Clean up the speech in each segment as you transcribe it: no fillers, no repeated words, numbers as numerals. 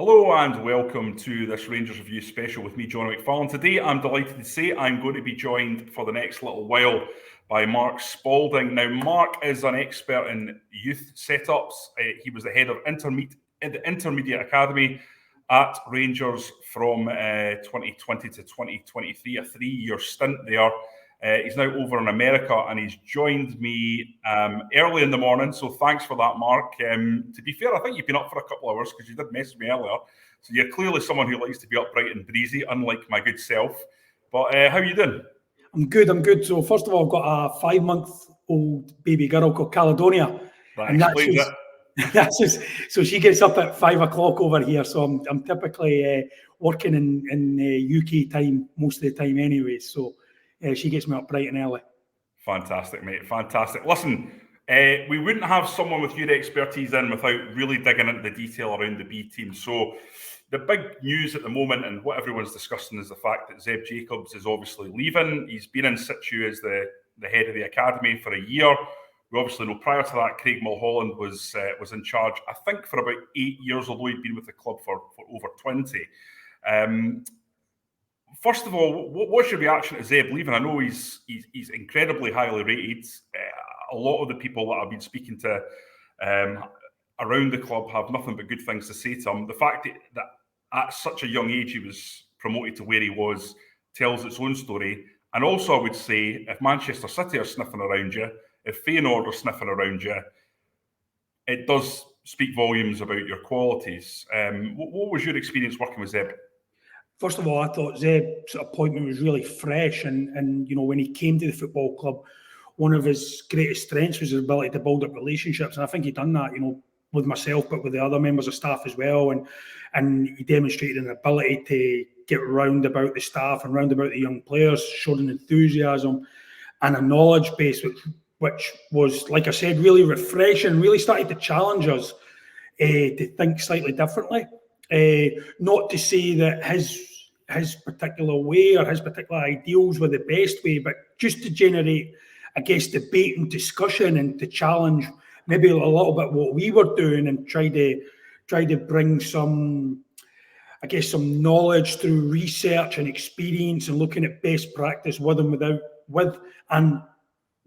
Hello and welcome to this Rangers Review special with me, John McFarlane. Today I'm delighted to say I'm going to be joined for the next little while by Mark Spalding. Now, Mark is an expert in youth setups. He was the head of the Intermediate Academy at Rangers from 2020 to 2023, a 3-year stint there. He's now over in America and he's joined me early in the morning. So thanks for that, Mark. To be fair, I think you've been up for a couple of hours because you did message me earlier. So you're clearly someone who likes to be up bright and breezy, unlike my good self. But how are you doing? I'm good. So first of all, I've got a 5-month-old baby girl called Caledonia. That explains it. So she gets up at 5 o'clock over here. So I'm typically working in UK time most of the time anyway. So she gets me up bright and early. Fantastic, mate. Fantastic. Listen, we wouldn't have someone with your expertise in without really digging into the detail around the B team. So the big news at the moment and what everyone's discussing is the fact that Zeb Jacobs is obviously leaving. He's been in situ as the head of the academy for a year. We obviously know prior to that, Craig Mulholland was in charge, I think, for about 8 years, although he'd been with the club for over 20. First of all, what's your reaction to Zeb leaving? I know he's incredibly highly rated. A lot of the people that I've been speaking to around the club have nothing but good things to say to him. The fact that at such a young age he was promoted to where he was tells its own story. And also, I would say, if Manchester City are sniffing around you, if Feyenoord are sniffing around you, it does speak volumes about your qualities. What was your experience working with Zeb? First of all, I thought Zeb's appointment was really fresh, and you know, when he came to the football club, one of his greatest strengths was his ability to build up relationships, and I think he'd done that, you know, with myself, but with the other members of staff as well, and he demonstrated an ability to get round about the staff and round about the young players, showed an enthusiasm and a knowledge base which was, like I said, really refreshing, really started to challenge us to think slightly differently. Not to say that his particular way or his particular ideals were the best way, but just to generate, I guess, debate and discussion and to challenge maybe a little bit what we were doing and try to bring some, I guess, some knowledge through research and experience and looking at best practice with and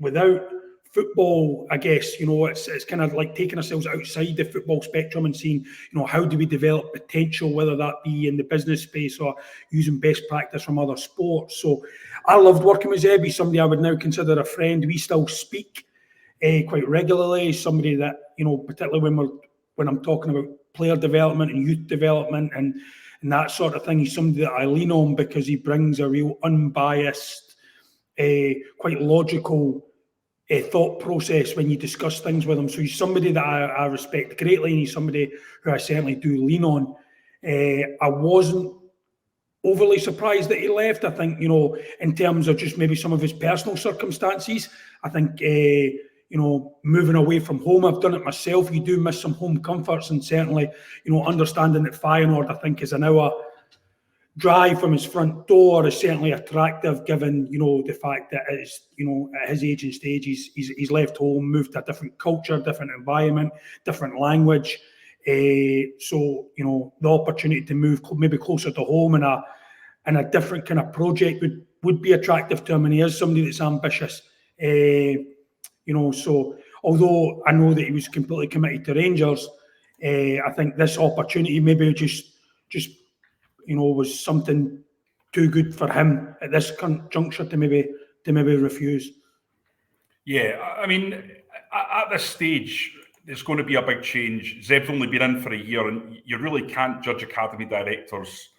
without football. I guess, you know, it's kind of like taking ourselves outside the football spectrum and seeing, you know, how do we develop potential, whether that be in the business space or using best practice from other sports. So I loved working with Zeb. He's somebody I would now consider a friend. We still speak quite regularly. Somebody that, you know, particularly when I'm talking about player development and youth development and that sort of thing, he's somebody that I lean on because he brings a real unbiased, quite logical thought process when you discuss things with him. So he's somebody that I respect greatly, and he's somebody who I certainly do lean on. I wasn't overly surprised that he left. I think, you know, in terms of just maybe some of his personal circumstances, I think, you know, moving away from home, I've done it myself. You do miss some home comforts, and certainly, you know, understanding that Feyenoord, I think, is an hour drive from his front door is certainly attractive, given, you know, the fact that it's, you know, at his age and stage, he's left home, moved to a different culture, different environment, different language. So, you know, the opportunity to move maybe closer to home and a different kind of project would be attractive to him, and he is somebody that's ambitious. You know, so although I know that he was completely committed to Rangers, I think this opportunity maybe just you know, was something too good for him at this current juncture to maybe refuse. Yeah, I mean, at this stage, there's going to be a big change. Zeb's only been in for a year, and you really can't judge academy directors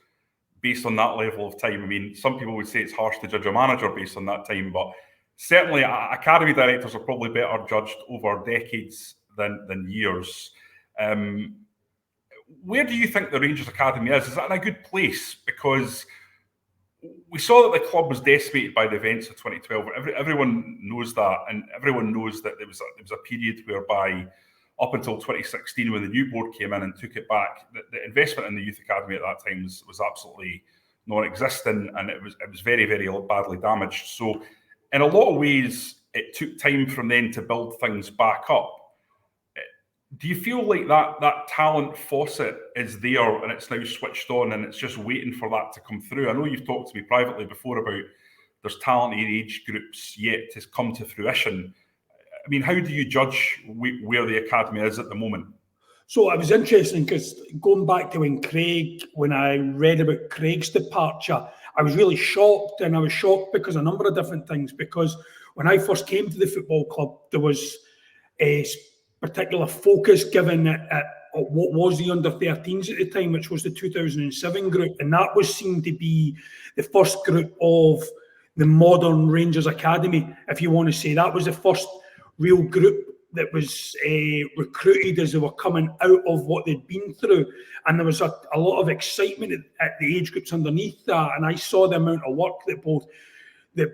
based on that level of time. I mean, some people would say it's harsh to judge a manager based on that time, but certainly academy directors are probably better judged over decades than years. Where do you think the Rangers Academy is? Is that in a good place? Because we saw that the club was decimated by the events of 2012. Everyone knows that, and everyone knows that there was a period whereby, up until 2016, when the new board came in and took it back, the investment in the youth academy at that time was absolutely non-existent, and it was very, very badly damaged. So, in a lot of ways, it took time from then to build things back up. Do you feel like that talent faucet is there and it's now switched on and it's just waiting for that to come through? I know you've talked to me privately before about there's talent in age groups yet to come to fruition. I mean, how do you judge where the academy is at the moment? So it was interesting because going back to when I read about Craig's departure, I was really shocked, and I was shocked because a number of different things. Because when I first came to the football club, there was a particular focus given at what was the under-13s at the time, which was the 2007 group, and that was seen to be the first group of the modern Rangers Academy, if you want to say. That was the first real group that was recruited as they were coming out of what they'd been through. And there was a lot of excitement at the age groups underneath that. And I saw the amount of work that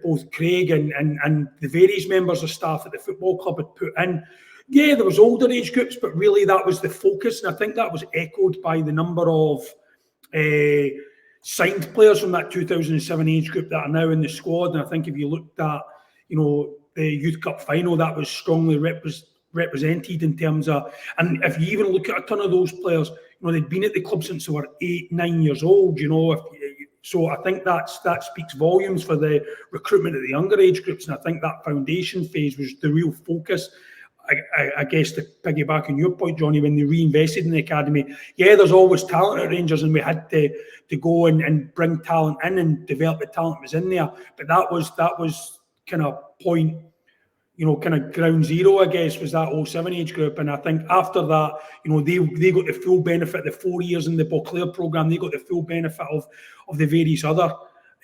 both Craig and the various members of staff at the football club had put in. Yeah, there was older age groups, but really that was the focus. And I think that was echoed by the number of signed players from that 2007 age group that are now in the squad. And I think if you looked at, the Youth Cup final, that was strongly represented in terms of, and if you even look at a ton of those players, they'd been at the club since they were 8-9 years old, so I think that speaks volumes for the recruitment of the younger age groups. And I think that foundation phase was the real focus. I guess to piggyback on your point, Johnny, when they reinvested in the academy, yeah, there's always talent at Rangers, and we had to go and bring talent in and develop the talent that was in there. But that was kind of point, kind of ground zero, I guess, was that 07 age group. And I think after that, they got the full benefit, the 4 years in the Beauclair programme, they got the full benefit of the various other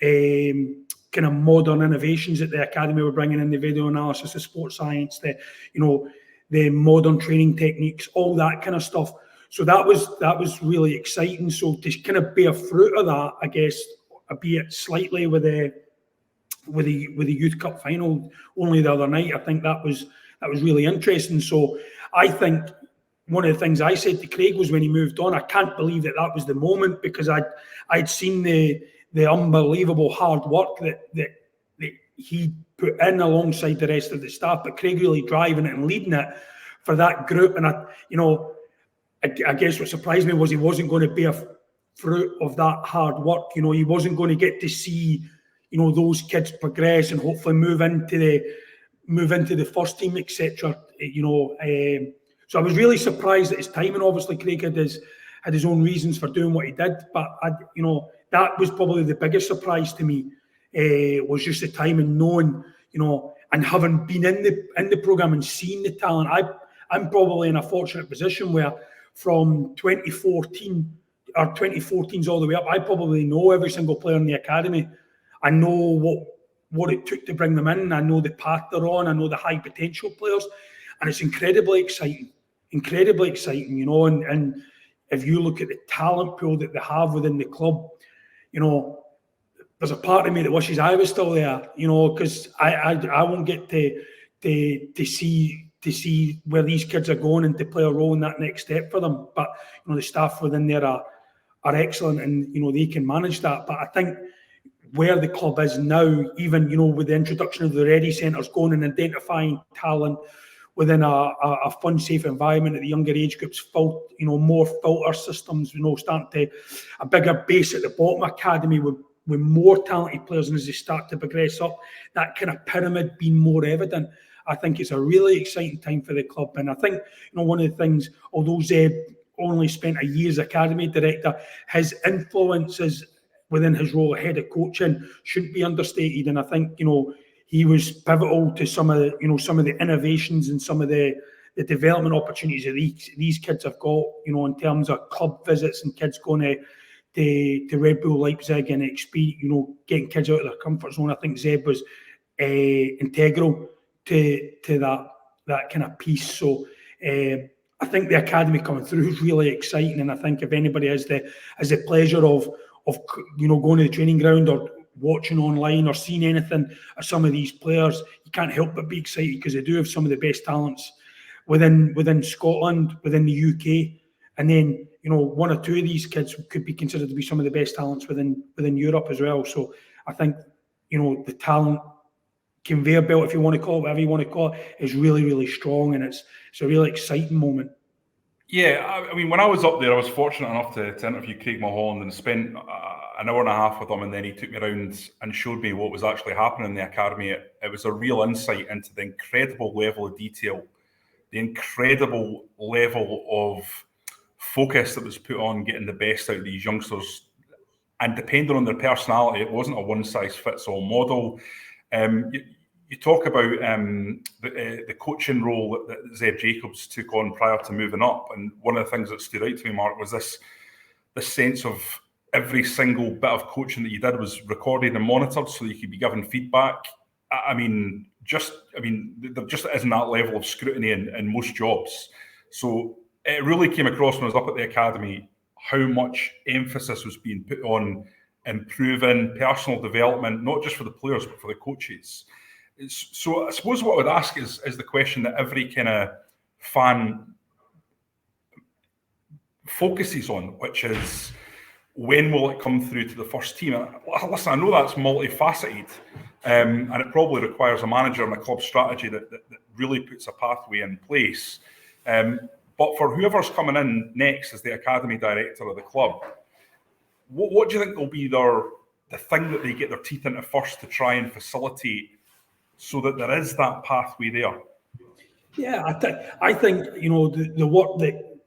kind of modern innovations that the academy were bringing in, the video analysis, the sports science, the modern training techniques, all that kind of stuff. So that was really exciting. So to kind of bear fruit of that, I guess, albeit slightly with the Youth Cup final only the other night, I think that was really interesting. So I think one of the things I said to Craig was when he moved on, I can't believe that was the moment, because I'd seen the unbelievable hard work that he put in alongside the rest of the staff, but Craig really driving it and leading it for that group. And I guess what surprised me was he wasn't going to bear fruit of that hard work. He wasn't going to get to see those kids progress and hopefully move into the first team, etc. So I was really surprised at his timing. Obviously, Craig had his own reasons for doing what he did, but that was probably the biggest surprise to me. Was just the timing, knowing, and having been in the programme and seeing the talent. I'm probably in a fortunate position where from 2014 or 2014's all the way up, I probably know every single player in the academy. I know what it took to bring them in. I know the path they're on. I know the high potential players, and it's incredibly exciting. And if you look at the talent pool that they have within the club, there's a part of me that wishes I was still there, because I won't get to see where these kids are going and to play a role in that next step for them. But the staff within there are excellent, and they can manage that. But I think where the club is now, even with the introduction of the Ready Centres, going and identifying talent within a fun, safe environment at the younger age groups, more filter systems, starting to a bigger base at the bottom academy with more talented players, and as they start to progress up, that kind of pyramid being more evident. I think it's a really exciting time for the club. And I think one of the things, although Zeb only spent a year as academy director, his influences within his role as head of coaching shouldn't be understated. And I think he was pivotal to some of the innovations and some of the development opportunities that these kids have got, in terms of club visits and kids going to Red Bull Leipzig and getting kids out of their comfort zone. I think Zeb was integral to that kind of piece. So I think the academy coming through is really exciting, and I think if anybody has the pleasure of going to the training ground or watching online or seeing anything of some of these players, you can't help but be excited, because they do have some of the best talents within Scotland, within the UK, and then one or two of these kids could be considered to be some of the best talents within Europe as well. So I think the talent conveyor belt, if you want to call it whatever you want to call it, is really, really strong, and it's a really exciting moment. Yeah, I mean, when I was up there, I was fortunate enough to interview Craig Mulholland and spent an hour and a half with him, and then he took me around and showed me what was actually happening in the academy. It was a real insight into the incredible level of detail, the incredible level of focus that was put on getting the best out of these youngsters. And depending on their personality, it wasn't a one-size-fits-all model. You talk about the coaching role that Zeb Jacobs took on prior to moving up, and one of the things that stood out to me, Mark, was this sense of every single bit of coaching that you did was recorded and monitored, so you could be given feedback. I mean, there just isn't that level of scrutiny in most jobs. So it really came across when I was up at the academy how much emphasis was being put on improving personal development, not just for the players, but for the coaches. So I suppose what I would ask is the question that every kind of fan focuses on, which is, when will it come through to the first team? Listen, I know that's multifaceted, and it probably requires a manager and a club strategy that really puts a pathway in place. But for whoever's coming in next as the academy director of the club, what do you think will be the thing that they get their teeth into first to try and facilitate so that there is that pathway there? Yeah, I think the work that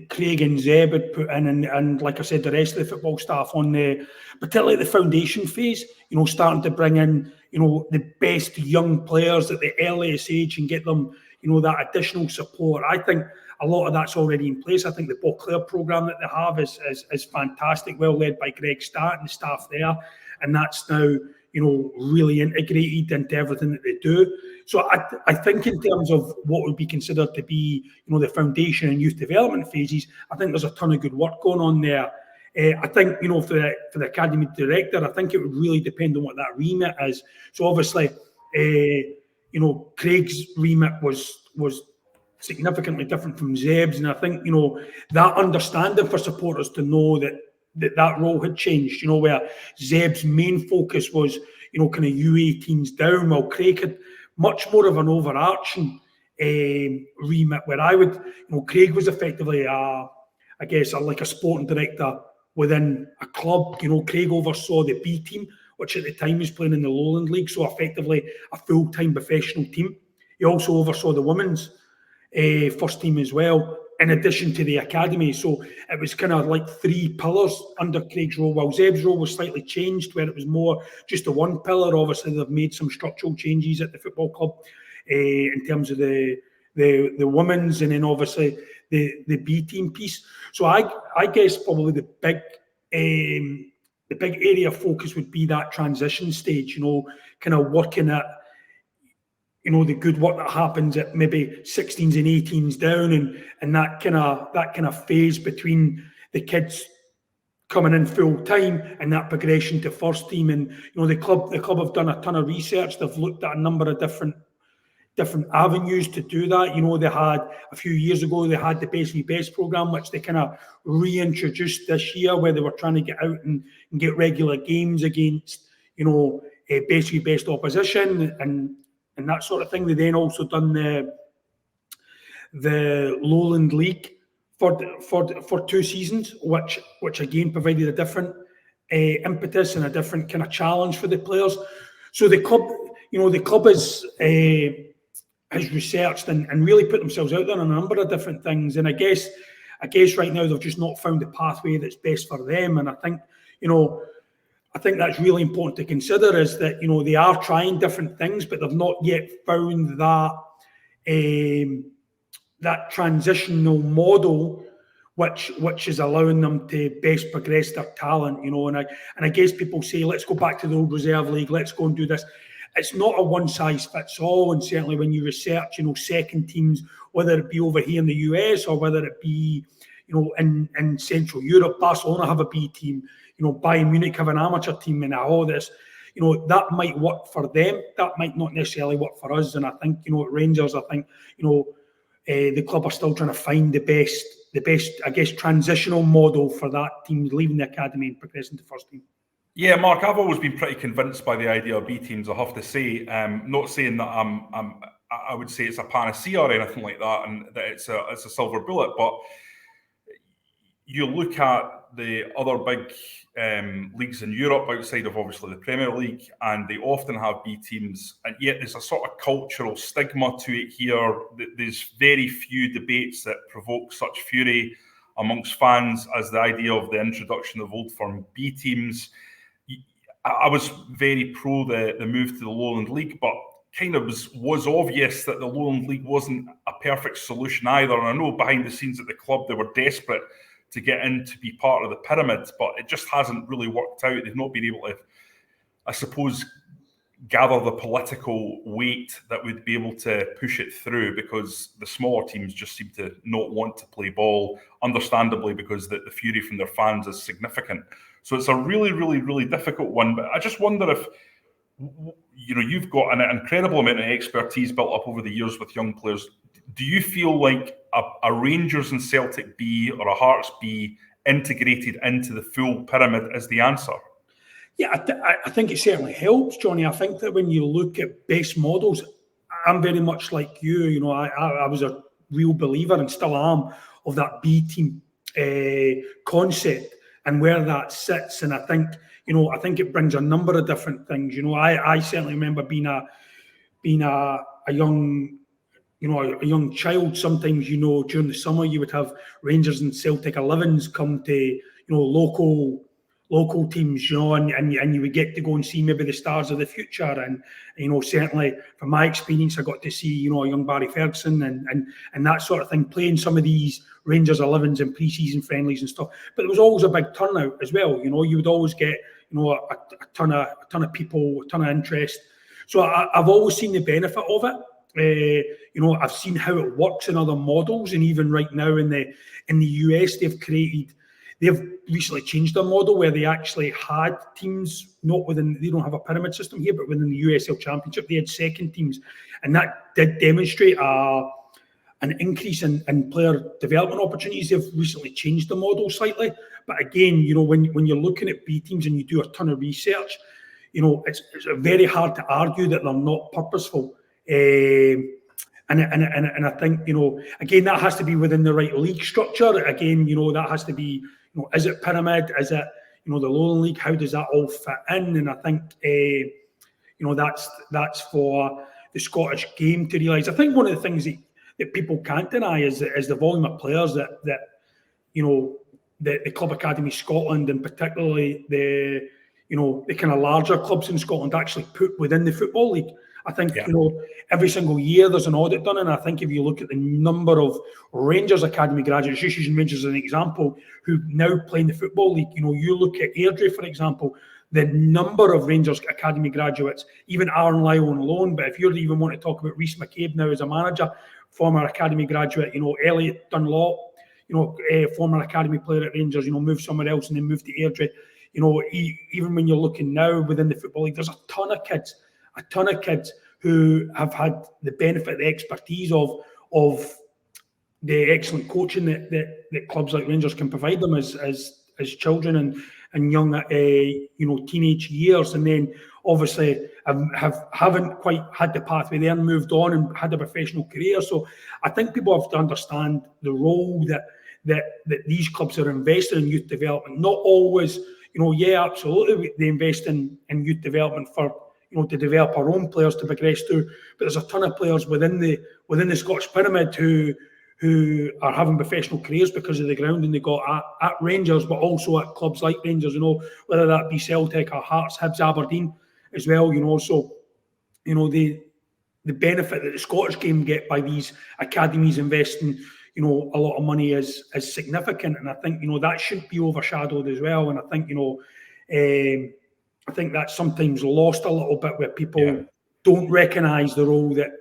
Craig and Zeb had put in, and like I said, the rest of the football staff on particularly the foundation phase, starting to bring in, the best young players at the earliest age and get them, that additional support. I think a lot of that's already in place. I think the Beauclair programme that they have is fantastic, well led by Greg Statt and the staff there, and that's now really integrated into everything that they do. So I think in terms of what would be considered to be, the foundation and youth development phases, I think there's a ton of good work going on there. I think, for the academy director, I think it would really depend on what that remit is. So obviously, Craig's remit was significantly different from Zeb's, and I think, that understanding for supporters to know that role had changed, where Zeb's main focus was, kind of U18s down, while Craig had much more of an overarching remit, where I would, Craig was effectively, like a sporting director within a club. Craig oversaw the B team, which at the time was playing in the Lowland League, so effectively a full-time professional team. He also oversaw the women's first team as well, in addition to the academy. So it was kind of like three pillars under Craig's role, while Zeb's role was slightly changed, where it was more just a one pillar. Obviously, they've made some structural changes at the football club in terms of the women's, and then obviously the B team piece. So I guess probably the big area of focus would be that transition stage, kind of working at the good work that happens at maybe 16s and 18s down, and that kind of phase between the kids coming in full time and that progression to first team. And the club have done a ton of research. They've looked at a number of different avenues to do that. They had a few years ago, they had the Best v Best programme, which they kind of reintroduced this year, where they were trying to get out and get regular games against Best v Best opposition and that sort of thing. They then also done the Lowland League for 2 seasons, which again provided a different impetus and a different kind of challenge for the players. So the club has researched and really put themselves out there on a number of different things. And I guess right now they've just not found the pathway that's best for them. And I think that's really important to consider, is that, they are trying different things, but they've not yet found that transitional model which is allowing them to best progress their talent, and I guess people say, let's go back to the old reserve league, let's go and do this. It's not a one size fits all, and certainly when you research, second teams, whether it be over here in the US or whether it be, in Central Europe, Barcelona have a B team, Bayern Munich have an amateur team, and all this, that might work for them. That might not necessarily work for us. And I think, at Rangers, I think, the club are still trying to find the best, I guess, transitional model for that team leaving the academy and progressing to first team. Yeah, Mark, I've always been pretty convinced by the idea of B teams, I have to say. Not saying that I would say it's a panacea or anything like that, and that it's a silver bullet, but you look at the other big leagues in Europe outside of obviously the Premier League, and they often have B teams, and yet there's a sort of cultural stigma to it here. There's very few debates that provoke such fury amongst fans as the idea of the introduction of old firm B teams. I was very pro the move to the Lowland League, but kind of was obvious that the Lowland League wasn't a perfect solution either. And I know behind the scenes at the club, they were desperate to get in to be part of the pyramid, but it just hasn't really worked out. They've not been able to, I suppose, gather the political weight that would be able to push it through, because the smaller teams just seem to not want to play ball, understandably, because the fury from their fans is significant. So it's a really, really, really difficult one. But I just wonder if, you've got an incredible amount of expertise built up over the years with young players. Do you feel like a Rangers and Celtic B or a Hearts B integrated into the full pyramid is the answer? Yeah, I think it certainly helps, Johnny. I think that when you look at base models, I'm very much like you. I was a real believer, and still am, of that B team concept and where that sits. And I think it brings a number of different things. I certainly remember being a young a young child. Sometimes, during the summer, you would have Rangers and Celtic 11s come to local teams, and you would get to go and see maybe the stars of the future. And certainly from my experience, I got to see a young Barry Ferguson and that sort of thing, playing some of these Rangers 11s in pre-season friendlies and stuff. But there was always a big turnout as well. You would always get a ton of people, a ton of interest. So I've always seen the benefit of it. I've seen how it works in other models, and even right now in the US, they've recently changed their model where they actually had teams they don't have a pyramid system here, but within the USL Championship, they had second teams, and that did demonstrate an increase in player development opportunities. They've recently changed the model slightly, but again, when you're looking at B teams and you do a ton of research, it's very hard to argue that they're not purposeful. And I think, again, that has to be within the right league structure. Again, that has to be, is it pyramid? Is it, the Lowland League? How does that all fit in? And I think, that's for the Scottish game to realise. I think one of the things that people can't deny is the volume of players that the Club Academy Scotland, and particularly the kind of larger clubs in Scotland, actually put within the Football League. I think, every single year there's an audit done, and I think if you look at the number of Rangers Academy graduates, just using Rangers as an example, who now play in the Football League, you look at Airdrie, for example, the number of Rangers Academy graduates, even Aaron Lyon alone, but if you even want to talk about Rhys McCabe now as a manager, former Academy graduate, Elliot Dunlop, former Academy player at Rangers, moved somewhere else and then moved to Airdrie. Even when you're looking now within the Football League, there's a ton of kids who have had the benefit, the expertise of the excellent coaching that clubs like Rangers can provide them as children and young teenage years, and then obviously haven't quite had the pathway there and moved on and had a professional career. So I think people have to understand the role that these clubs are investing in youth development. Not always, absolutely, they invest in youth development for to develop our own players to progress through. But there's a ton of players within the Scottish pyramid who are having professional careers because of the grounding they got at Rangers, but also at clubs like Rangers, whether that be Celtic or Hearts, Hibs, Aberdeen as well, So, the benefit that the Scottish game get by these academies investing, a lot of money is significant. And I think, that shouldn't be overshadowed as well. And I think, I think that's sometimes lost a little bit, where people don't recognise the role that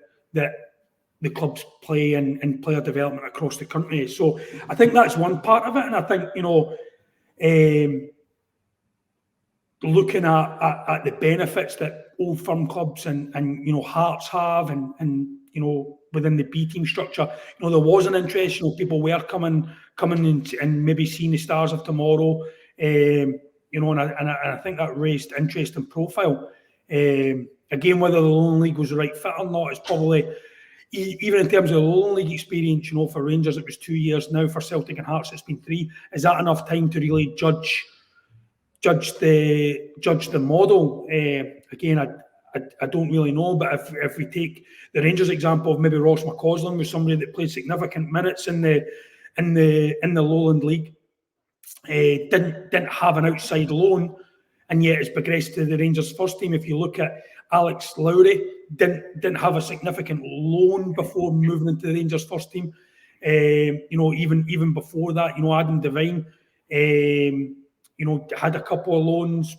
the clubs play in player development across the country. So I think that's one part of it. And I think, looking at the benefits that old firm clubs and Hearts have and within the B team structure, there was an interest, people were coming and maybe seeing the stars of tomorrow. I think that raised interest and profile. Again, whether the Lowland League was the right fit or not, it's probably, even in terms of the Lowland League experience, for Rangers it was 2 years. Now for Celtic and Hearts it's been 3. Is that enough time to really judge the model? Again, I don't really know, but if we take the Rangers example of maybe Ross McCausland, was somebody that played significant minutes in the Lowland League, didn't have an outside loan, and yet has progressed to the Rangers first team. If you look at Alex Lowry, didn't have a significant loan before moving into the Rangers first team. Even before that, Adam Devine, had a couple of loans,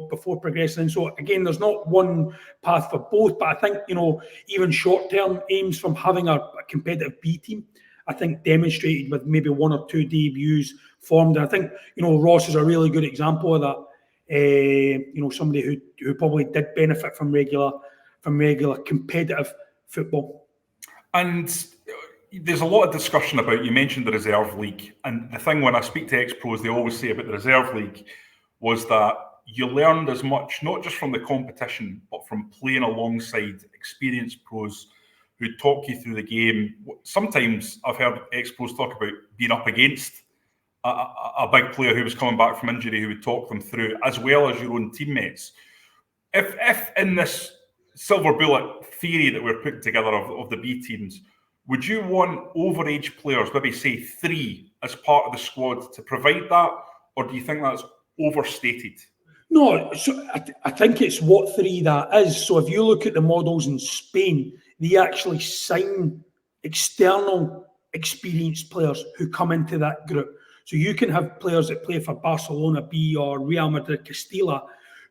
before progressing. So again, there's not one path for both, but I think, even short-term aims from having a competitive B team, I think demonstrated with maybe 1 or 2 debuts formed. And I think, Ross is a really good example of that. Somebody who probably did benefit from regular competitive football. And there's a lot of discussion about, you mentioned the reserve league, and the thing when I speak to ex-pros, they always say about the reserve league was that you learned as much, not just from the competition, but from playing alongside experienced pros who talk you through the game. Sometimes I've heard ex-pros talk about being up against a big player who was coming back from injury who would talk them through, as well as your own teammates. If in this silver bullet theory that we're putting together of the B teams, would you want overage players, maybe say 3, as part of the squad to provide that, or do you think that's overstated? No, so I think it's what 3 that is. So if you look at the models in Spain, they actually sign external experienced players who come into that group. So you can have players that play for Barcelona B or Real Madrid Castilla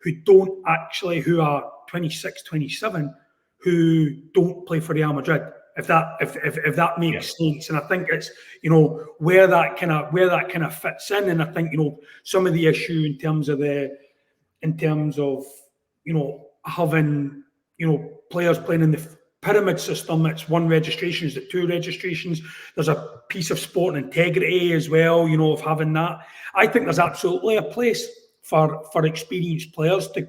who are 26, 27, who don't play for Real Madrid. If that makes sense. And I think it's, where that kind of fits in. And I think, some of the issue in terms of having, players playing in the pyramid system, it's 1 registration, is it 2 registrations? There's a piece of sport integrity as well, of having that. I think there's absolutely a place for experienced players to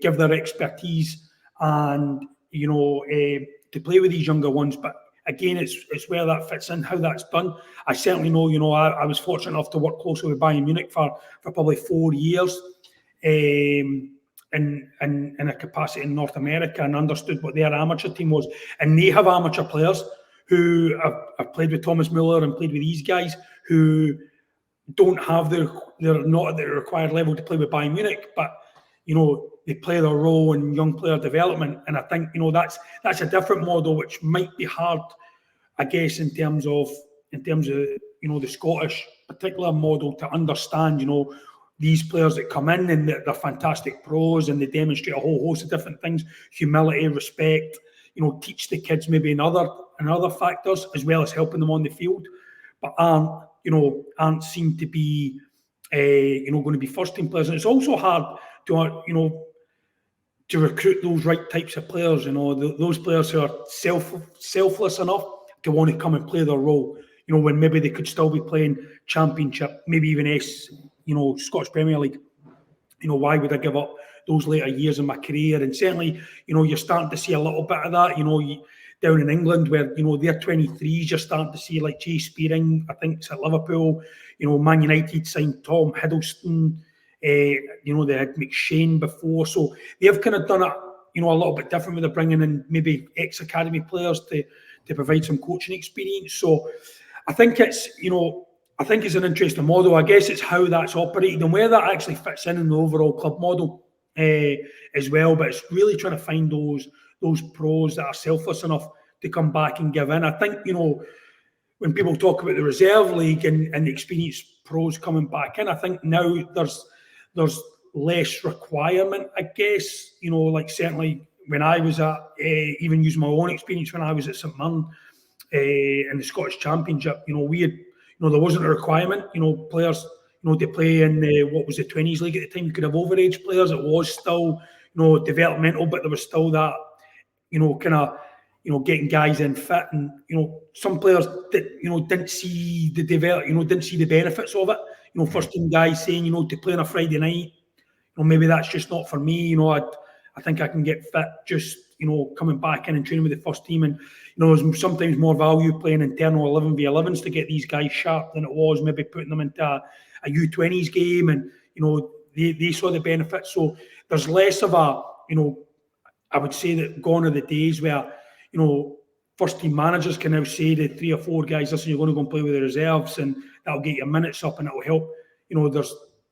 give their expertise and, to play with these younger ones. But again, it's where that fits in, how that's done. I certainly know, I was fortunate enough to work closely with Bayern Munich for probably 4 years in a capacity in North America, and understood what their amateur team was. And they have amateur players who have played with Thomas Müller and played with these guys who don't have they're not at the required level to play with Bayern Munich, but they play their role in young player development. And I think that's a different model, which might be hard, I guess, in terms of the Scottish particular model to understand. These players that come in and they're fantastic pros and they demonstrate a whole host of different things: humility, respect. Teach the kids maybe in other factors, as well as helping them on the field, but aren't seen to be going to be first team players. And it's also hard to recruit those right types of players. Those players who are selfless enough to want to come and play their role. When maybe they could still be playing Championship, maybe even Scottish Premier League. Why would I give up those later years in my career? And certainly, you're starting to see a little bit of that. Down in England, where their 23s, you're starting to see like Jay Spearing, I think it's at Liverpool. Man United signed Tom Hiddleston. They had McShane before, so they've kind of done it, a little bit different, with the bringing in maybe ex-academy players to provide some coaching experience. So I think it's an interesting model. I guess it's how that's operated and where that actually fits in the overall club model as well. But it's really trying to find those pros that are selfless enough to come back and give in. I think, when people talk about the reserve league and the experienced pros coming back in, I think now there's less requirement, I guess. Like certainly when I was at, even using my own experience when I was at St Mirren in the Scottish Championship, we had, there wasn't a requirement, players, to play in what was the 20s league at the time. You could have overage players. It was still, developmental, but there was still that, getting guys in fit, and some players that didn't see the benefits of it. first team guys saying, to play on a Friday night, maybe that's just not for me. I think I can get fit just, coming back in and training with the first team. And, there's sometimes more value playing internal 11v11s to get these guys sharp than it was maybe putting them into a U20s game. And, they saw the benefits. So there's less of a, I would say that gone are the days where, first team managers can now say to 3 or 4 guys, listen, you're going to go and play with the reserves and that'll get your minutes up and it'll help.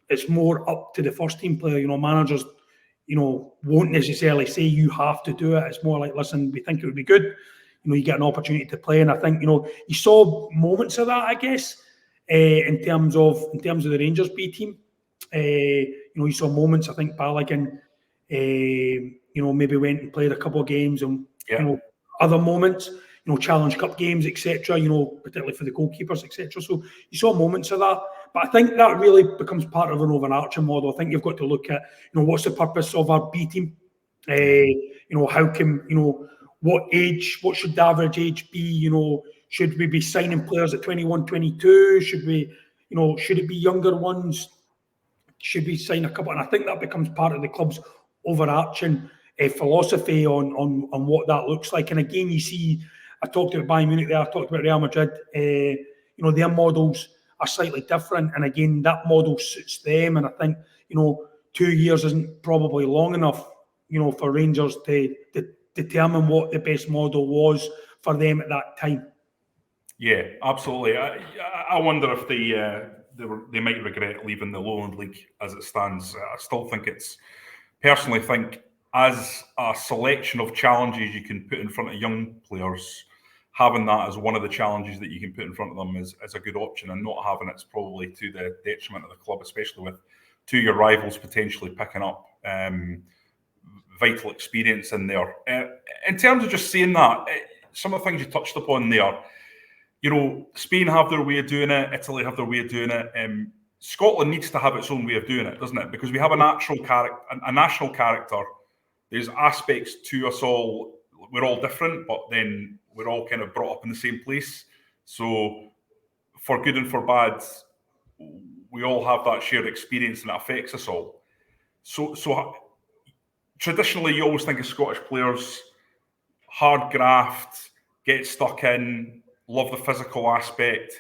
It's more up to the first team player. Managers, won't necessarily say you have to do it. It's more like, listen, we think it would be good. You get an opportunity to play. And I think, you saw moments of that, I guess, in terms of the Rangers B team. You saw moments, I think Balogun, maybe went and played a couple of games and, other moments, Challenge Cup games, etc., particularly for the goalkeepers, etc. So you saw moments of that. But I think that really becomes part of an overarching model. I think you've got to look at, what's the purpose of our B team? How can, what should the average age be? Should we be signing players at 21, 22? Should it be younger ones? Should we sign a couple? And I think that becomes part of the club's overarching philosophy on what that looks like. And again, you see, I talked about Bayern Munich there, I talked about Real Madrid, their models are slightly different. And again, that model suits them. And I think, 2 years isn't probably long enough, for Rangers to determine what the best model was for them at that time. Yeah, absolutely. I wonder if they might regret leaving the Lowland League as it stands. I still think personally think as a selection of challenges you can put in front of young players, having that as one of the challenges that you can put in front of them is a good option, and not having it's probably to the detriment of the club, especially with 2 of your rivals potentially picking up vital experience in there. In terms of just saying that, some of the things you touched upon there, Spain have their way of doing it, Italy have their way of doing it. Scotland needs to have its own way of doing it, doesn't it? Because we have a national character. There's aspects to us all. We're all different, but then we're all kind of brought up in the same place. So for good and for bad, we all have that shared experience and it affects us all. So traditionally, you always think of Scottish players, hard graft, get stuck in, love the physical aspect.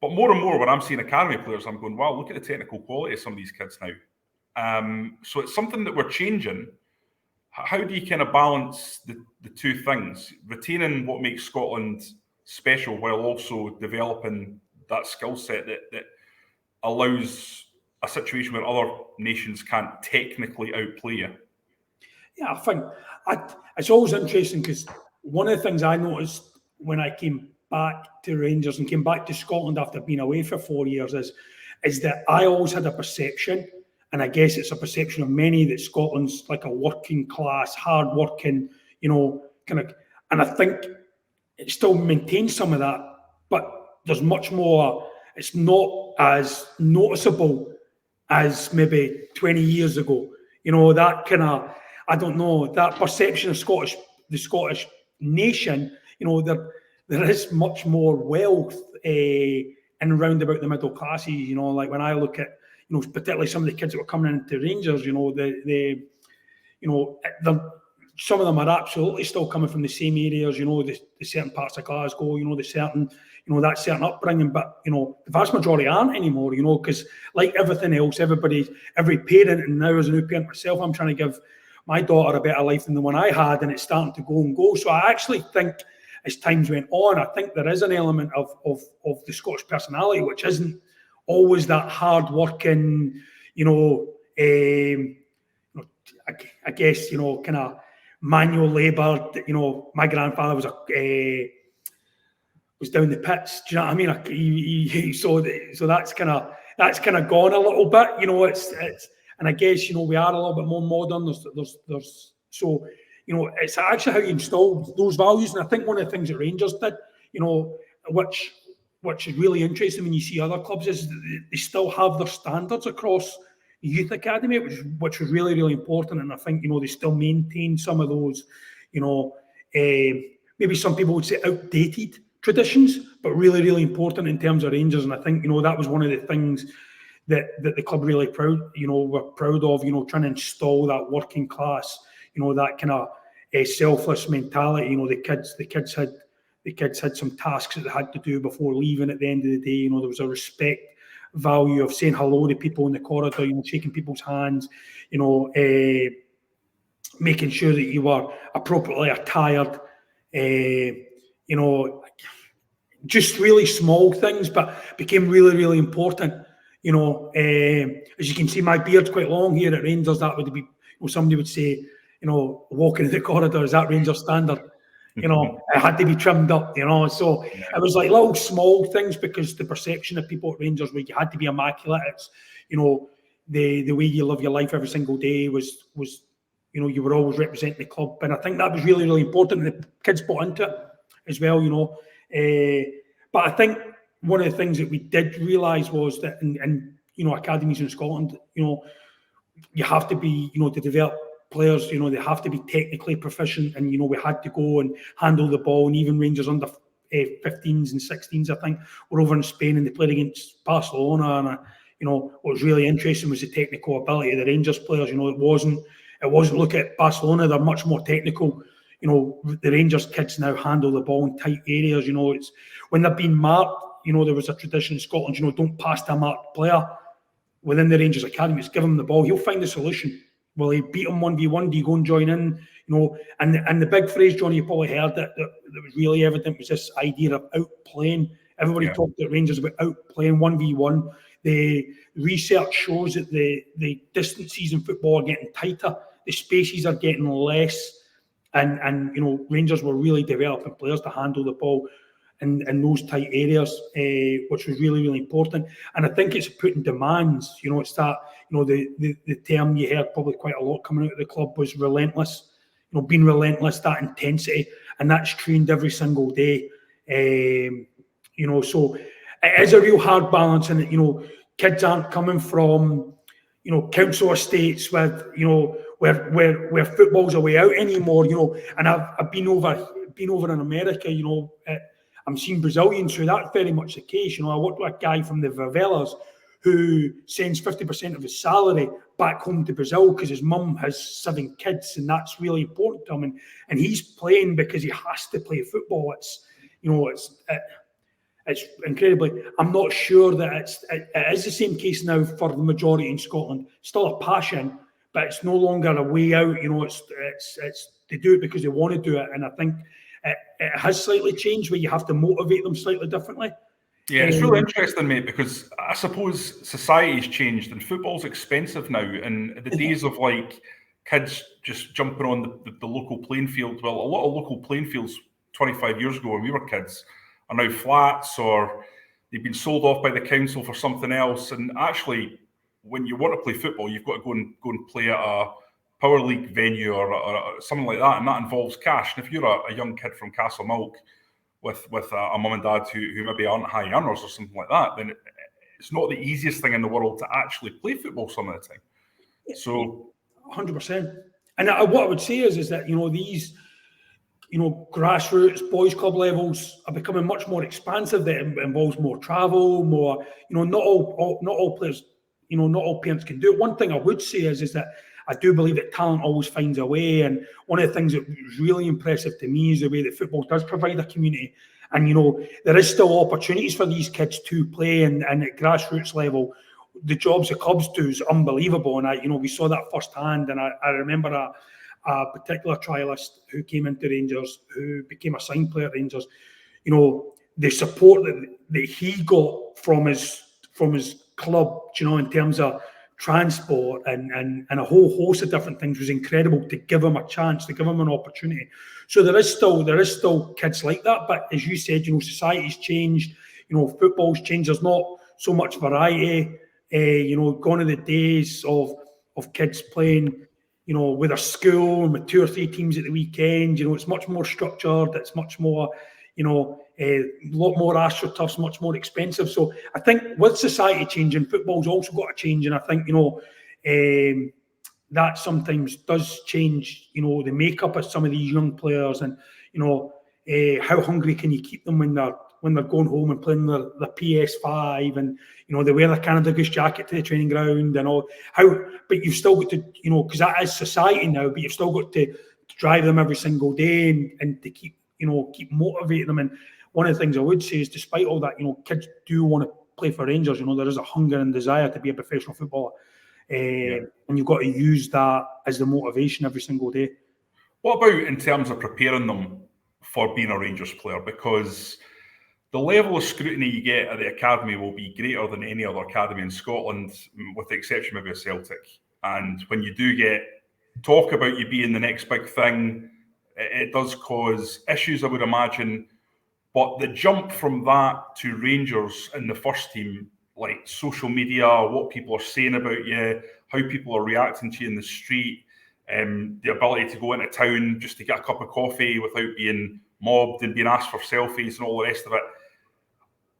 But more and more, when I'm seeing academy players, I'm going, wow, look at the technical quality of some of these kids now. So it's something that we're changing. How do you kind of balance the two things, retaining what makes Scotland special while also developing that skill set that allows a situation where other nations can't technically outplay you? Yeah, I think it's always interesting because one of the things I noticed when I came back to Rangers and came back to Scotland after being away for 4 years is that I always had a perception, and I guess it's a perception of many, that Scotland's like a working class, hard working, kind of, and I think it still maintains some of that, but there's much more. It's not as noticeable as maybe 20 years ago. That kind of, I don't know, that perception of the Scottish nation, there is much more wealth in round about the middle classes. Like when I look at, particularly some of the kids that were coming into Rangers, some of them are absolutely still coming from the same areas, the certain parts of Glasgow, the certain, that certain upbringing, but, the vast majority aren't anymore, because like everything else, every parent, and now as a new parent myself, I'm trying to give my daughter a better life than the one I had, and it's starting to go and go. So I actually think as times went on, I think there is an element of the Scottish personality, which isn't always that hard working, I guess, kind of manual labour. My grandfather was down the pits. Do you know what I mean? So that's kind of gone a little bit. It's and I guess we are a little bit more modern. There's so it's actually how you install those values. And I think one of the things that Rangers did, which is really interesting when you see other clubs, is they still have their standards across the youth academy, which was really, really important. And I think, they still maintain some of those, maybe some people would say outdated traditions, but really, really important in terms of Rangers. And I think, that was one of the things that the club really were proud of, trying to install that working class, that kind of selfless mentality. The kids had some tasks that they had to do before leaving at the end of the day. There was a respect value of saying hello to people in the corridor, shaking people's hands, making sure that you were appropriately attired, just really small things, but became really, really important. As you can see, my beard's quite long here at Rangers. That would be, somebody would say, walking in the corridor, is that Rangers standard? It had to be trimmed up, so it was like little small things, because the perception of people at Rangers where you had to be immaculate. It's, the way you live your life every single day was you were always representing the club. And I think that was really, really important. The kids bought into it as well, but I think one of the things that we did realise was that in academies in Scotland, you have to be, to develop players, they have to be technically proficient, and we had to go and handle the ball. And even Rangers under 15s and 16s, I think, were over in Spain, and they played against Barcelona. And what was really interesting was the technical ability of the Rangers players. It wasn't look at Barcelona; they're much more technical. The Rangers kids now handle the ball in tight areas. It's when they're being marked. There was a tradition in Scotland. Don't pass to a marked player within the Rangers academy. It's give him the ball; he'll find the solution. Will he beat him 1v1? Do you go and join in? And the big phrase, Johnny, you probably heard that was really evident, was this idea of outplaying. Everybody talked at Rangers about outplaying 1v1. The research shows that the distances in football are getting tighter, the spaces are getting less, and Rangers were really developing players to handle the ball in those tight areas, which was really, really important. And I think it's putting demands. It's that, the term you heard probably quite a lot coming out of the club was relentless. Being relentless, that intensity, and that's trained every single day. So it is a real hard balance, and kids aren't coming from council estates with where football's a way out anymore. And I've been over in America. I'm seeing Brazilians who that's very much the case. I worked with a guy from the favelas who sends 50% of his salary back home to Brazil because his mum has 7 kids, and that's really important to him. And he's playing because he has to play football. It's incredibly. I'm not sure that it is the same case now for the majority in Scotland. Still a passion, but it's no longer a way out. It's they do it because they want to do it, and I think it has slightly changed where you have to motivate them slightly differently. Yeah, it's really interesting, mate, because I suppose society's changed and football's expensive now. And the days of kids just jumping on the local playing field, well, a lot of local playing fields 25 years ago when we were kids are now flats, or they've been sold off by the council for something else. And actually, when you want to play football, you've got to go and play at a Power League venue or something like that, and that involves cash. And if you're a young kid from Castlemilk with a mum and dad who maybe aren't high earners or something like that, then it's not the easiest thing in the world to actually play football some of the time. So 100%. And what I would say is that these grassroots boys club levels are becoming much more expansive. That involves more travel, more not all players, not all parents can do it. One thing I would say is that I do believe that talent always finds a way. And one of the things that was really impressive to me is the way that football does provide a community. And, there is still opportunities for these kids to play and at grassroots level. The jobs the clubs do is unbelievable. And we saw that firsthand. And I remember a particular trialist who came into Rangers, who became a signed player at Rangers. The support that he got from his club, in terms of transport and a whole host of different things was incredible to give him a chance, to give him an opportunity. So there is still kids like that. But as you said, society's changed, football's changed. There's not so much variety. Gone are the days of kids playing, with a school and with 2 or 3 teams at the weekend. It's much more structured. It's much more, a lot more astroturfs, much more expensive. So I think with society changing, football's also got to change. And I think, that sometimes does change, the makeup of some of these young players, and, how hungry can you keep them when they're going home and playing their PS5, and they wear their Canada Goose jacket to the training ground and all. But you've still got to, because that is society now. But you've still got to drive them every single day and to keep motivating them. And one of the things I would say is, despite all that, kids do want to play for Rangers. There is a hunger and desire to be a professional footballer, and you've got to use that as the motivation every single day. What about in terms of preparing them for being a Rangers player? Because the level of scrutiny you get at the academy will be greater than any other academy in Scotland, with the exception maybe of Celtic. And when you do get talk about you being the next big thing, it does cause issues, I would imagine. But the jump from that to Rangers in the first team, like social media, what people are saying about you, how people are reacting to you in the street, the ability to go into town just to get a cup of coffee without being mobbed and being asked for selfies and all the rest of it.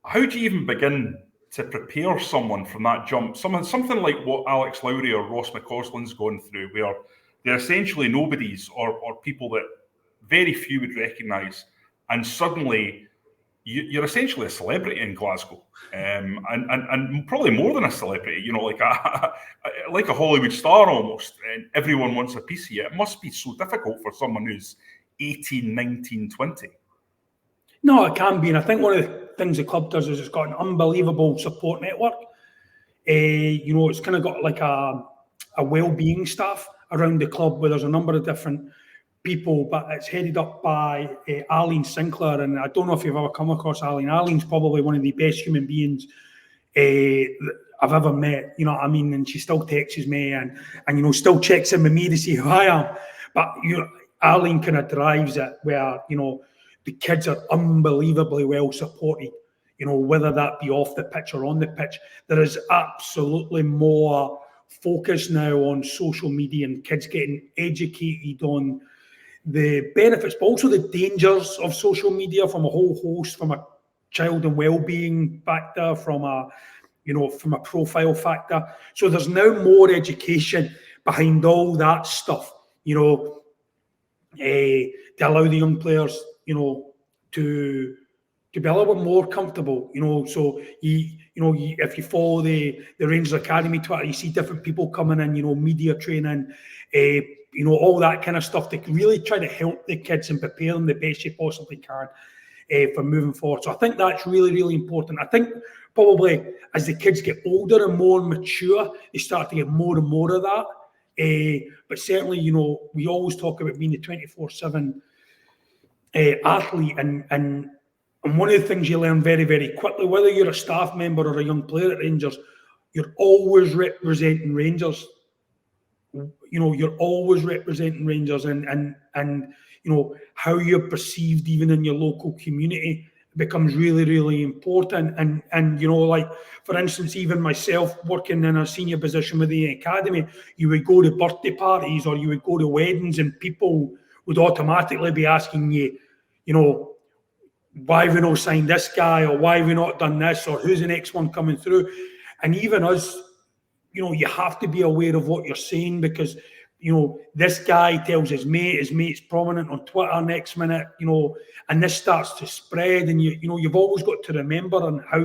How do you even begin to prepare someone from that jump? Something like what Alex Lowry or Ross McCausland's gone through, where they're essentially nobodies or people that very few would recognise, and suddenly you're essentially a celebrity in Glasgow, and probably more than a celebrity. Like a Hollywood star almost, and everyone wants a piece of you. It must be so difficult for someone who's 18, 19, 20. No, it can be. And I think one of the things the club does is it's got an unbelievable support network. It's kind of got like a well-being staff around the club where there's a number of different people, but it's headed up by Arlene Sinclair. And I don't know if you've ever come across Arlene. Arlene's probably one of the best human beings I've ever met, you know what I mean? And she still texts me and still checks in with me to see who I am. But, Arlene kind of drives it where, the kids are unbelievably well supported, whether that be off the pitch or on the pitch. There is absolutely more focus now on social media and kids getting educated on the benefits, but also the dangers of social media from a whole host, from a child and well-being factor, from a profile factor. So there's now more education behind all that stuff, to allow the young players, to be a little bit more comfortable, So if you follow the Rangers Academy Twitter, you see different people coming in, media training, all that kind of stuff to really try to help the kids and prepare them the best you possibly can for moving forward. So I think that's really, really important. I think probably as the kids get older and more mature, they start to get more and more of that. But certainly, we always talk about being the 24/7 athlete, and one of the things you learn very, very quickly, whether you're a staff member or a young player at Rangers, you're always representing Rangers. You're always representing Rangers, and how you're perceived even in your local community becomes really, really important. And like, for instance, even myself working in a senior position with the academy, you would go to birthday parties or you would go to weddings and people would automatically be asking you, why have we not signed this guy, or why have we not done this, or who's the next one coming through? And even us, you have to be aware of what you're saying, because this guy tells his mate's prominent on Twitter next minute, and this starts to spread, and you've always got to remember on how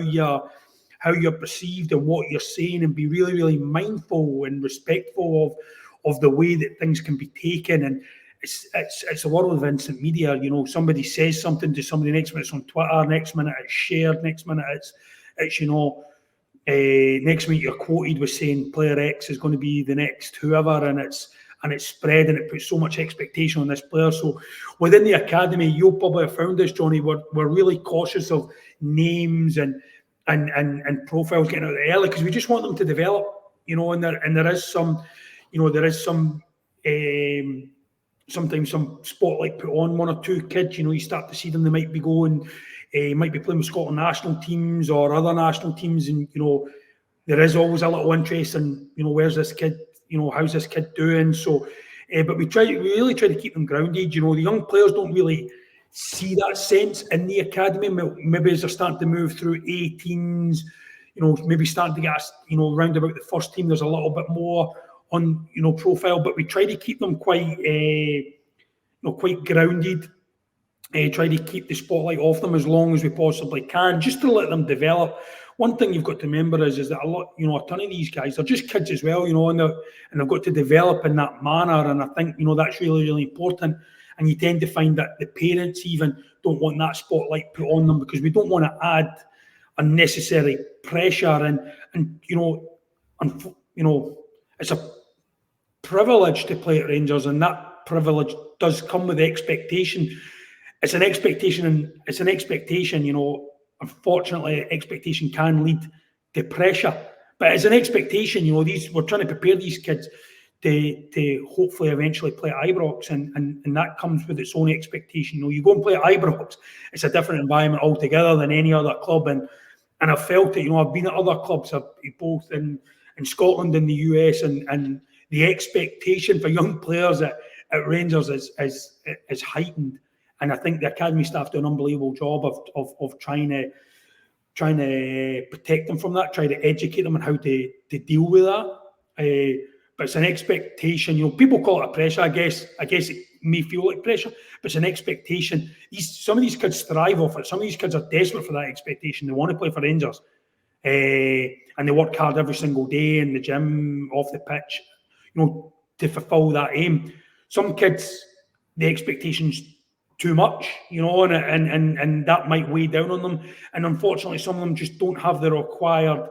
you're perceived and what you're saying, and be really, really mindful and respectful of the way that things can be taken. And it's a world of instant media. Somebody says something to somebody, next minute it's on Twitter, next minute it's shared, next minute it's next minute you're quoted with saying player X is going to be the next whoever, and it's spread, and it puts so much expectation on this player. So within the academy, you'll probably have found this, Johnny, we're really cautious of names and profiles getting out there early, because we just want them to develop, and there is some, sometimes some spotlight put on one or two kids. You start to see them, they might be going, might be playing with Scotland national teams or other national teams, and there is always a little interest in where's this kid, how's this kid doing. So but we really try to keep them grounded. The young players don't really see that sense in the academy. Maybe as they're starting to move through 18s, maybe starting to get round about the first team, there's a little bit more on profile, but we try to keep them quite quite grounded try to keep the spotlight off them as long as we possibly can, just to let them develop. One thing you've got to remember is that a ton of these guys, they're just kids as well, and they've got to develop in that manner. And I think, that's really, really important. And you tend to find that the parents even don't want that spotlight put on them, because we don't want to add unnecessary pressure. And it's a privilege to play at Rangers, and that privilege does come with the expectation. It's an expectation. Unfortunately, expectation can lead to pressure, but it's an expectation. We're trying to prepare these kids to hopefully eventually play at Ibrox, and that comes with its own expectation. You go and play at Ibrox, it's a different environment altogether than any other club, and I've felt it. I've been at other clubs, both in Scotland and the US, and the expectation for young players at Rangers is heightened. And I think the academy staff do an unbelievable job of trying to protect them from that, try to educate them on how to deal with that. But it's an expectation. People call it a pressure. I guess it may feel like pressure, but it's an expectation. Some of these kids thrive off it. Some of these kids are desperate for that expectation. They want to play for Rangers, and they work hard every single day in the gym, off the pitch, to fulfil that aim. Some kids, the expectations too much, and that might weigh down on them. And unfortunately, some of them just don't have the required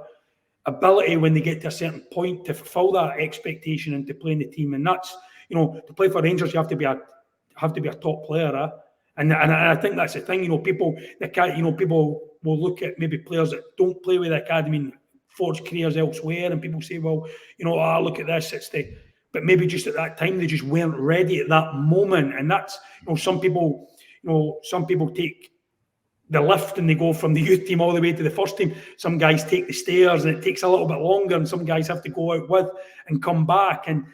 ability when they get to a certain point to fulfill that expectation and to play in the team. And that's, to play for Rangers, you have to be a top player. And I think that's the thing. People will look at maybe players that don't play with the academy and forge careers elsewhere, and people say, well, look at this. But maybe just at that time they just weren't ready at that moment. And that's, some people take the lift and they go from the youth team all the way to the first team. Some guys take the stairs and it takes a little bit longer, and some guys have to go out with and come back. And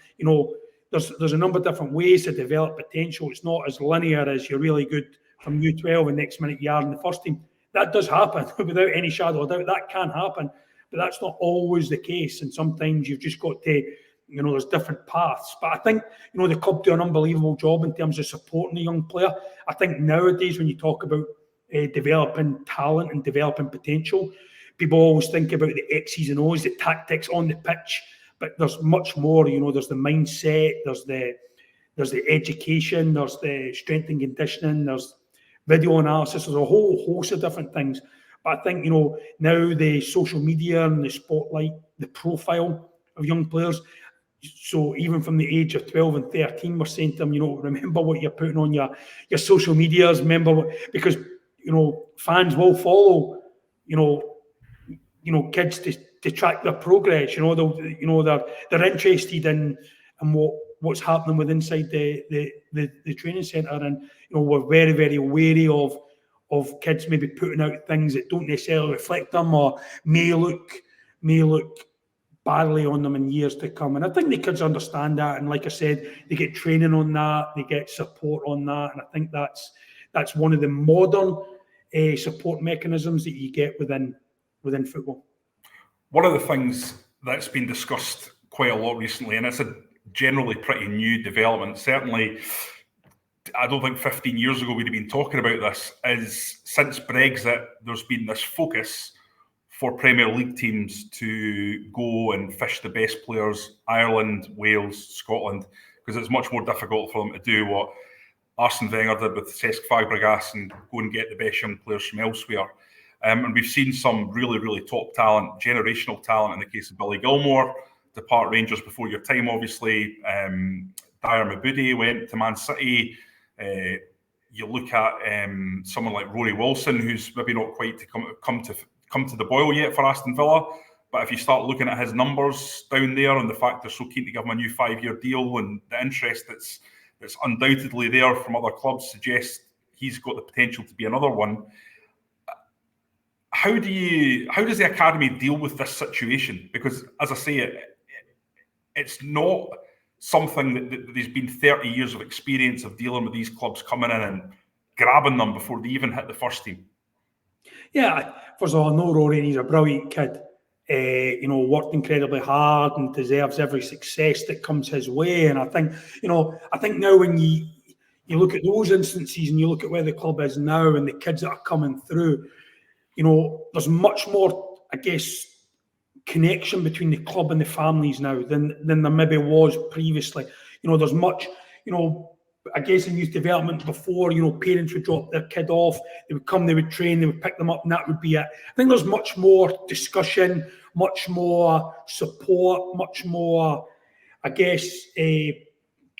there's a number of different ways to develop potential. It's not as linear as you're really good from U12 and next minute you are in the first team. That does happen without any shadow of doubt. That can happen, but that's not always the case. And sometimes you've just got to, there's different paths. But I think, the club do an unbelievable job in terms of supporting the young player. I think nowadays when you talk about developing talent and developing potential, people always think about the X's and O's, the tactics on the pitch, but there's much more. There's the mindset, there's the education, there's the strength and conditioning, there's video analysis, there's a whole host of different things. But I think, now the social media and the spotlight, the profile of young players, so even from the age of 12 and 13, we're saying to them, remember what you're putting on your social medias, because fans will follow, kids to track their progress. They're interested in what's happening with inside the training centre, and we're very, very wary of kids maybe putting out things that don't necessarily reflect them or may look badly on them in years to come. And I think the kids understand that, and like I said, they get training on that, they get support on that, and I think that's one of the modern support mechanisms that you get within football. One of the things that's been discussed quite a lot recently, and it's a generally pretty new development, certainly I don't think 15 years ago we'd have been talking about this, is since Brexit there's been this focus for Premier League teams to go and fish the best players, Ireland, Wales, Scotland, because it's much more difficult for them to do what Arsene Wenger did with Cesc Fabregas and go and get the best young players from elsewhere. And we've seen some really, really top talent, generational talent in the case of Billy Gilmore, depart Rangers before your time, obviously. Dyer Mabudi went to Man City. You look at someone like Rory Wilson, who's maybe not quite come to the boil yet for Aston Villa, but if you start looking at his numbers down there and the fact they're so keen to give him a new 5-year deal, and the interest that's undoubtedly there from other clubs suggests he's got the potential to be another one. How does the academy deal with this situation? Because as I say, it's not something that there's been 30 years of experience of dealing with these clubs coming in and grabbing them before they even hit the first team. Yeah, first of all, I know Rory, he's a brilliant kid. Worked incredibly hard and deserves every success that comes his way. And I think now when you you look at those instances and you look at where the club is now and the kids that are coming through, you know, there's much more, I guess, connection between the club and the families now than there maybe was previously. You know, there's much, you know, I guess in youth development before, you know, parents would drop their kid off, they would come, they would train, they would pick them up, and that would be it. I think there's much more discussion, much more support, much more, I guess,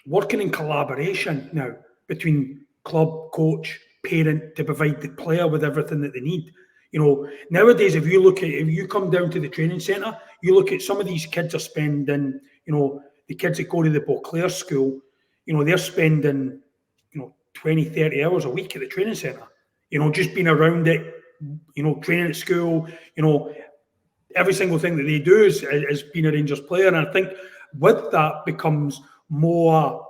working in collaboration now between club, coach, parent to provide the player with everything that they need. You know, nowadays, if you come down to the training centre, you look at some of these kids are spending, you know, the kids that go to the Beauclair school, you know, they're spending, you know, 20, 30 hours a week at the training centre, you know, just being around it, you know, training at school, you know, every single thing that they do is being a Rangers player. And I think with that becomes more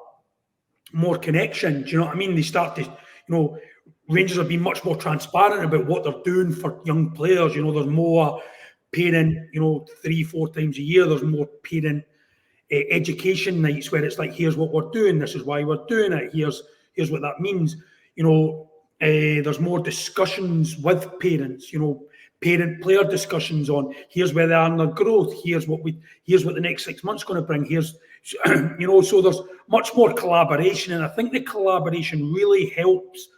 connection. Do you know what I mean? They start to, you know, Rangers are being much more transparent about what they're doing for young players. You know, there's more parent, you know, 3-4 times a year. There's more parent education nights where it's like, here's what we're doing. This is why we're doing it. Here's what that means. You know, there's more discussions with parents. You know, parent-player discussions on here's where they are in their growth. Here's what the next 6 months going to bring. Here's, you know, so there's much more collaboration, and I think the collaboration really helps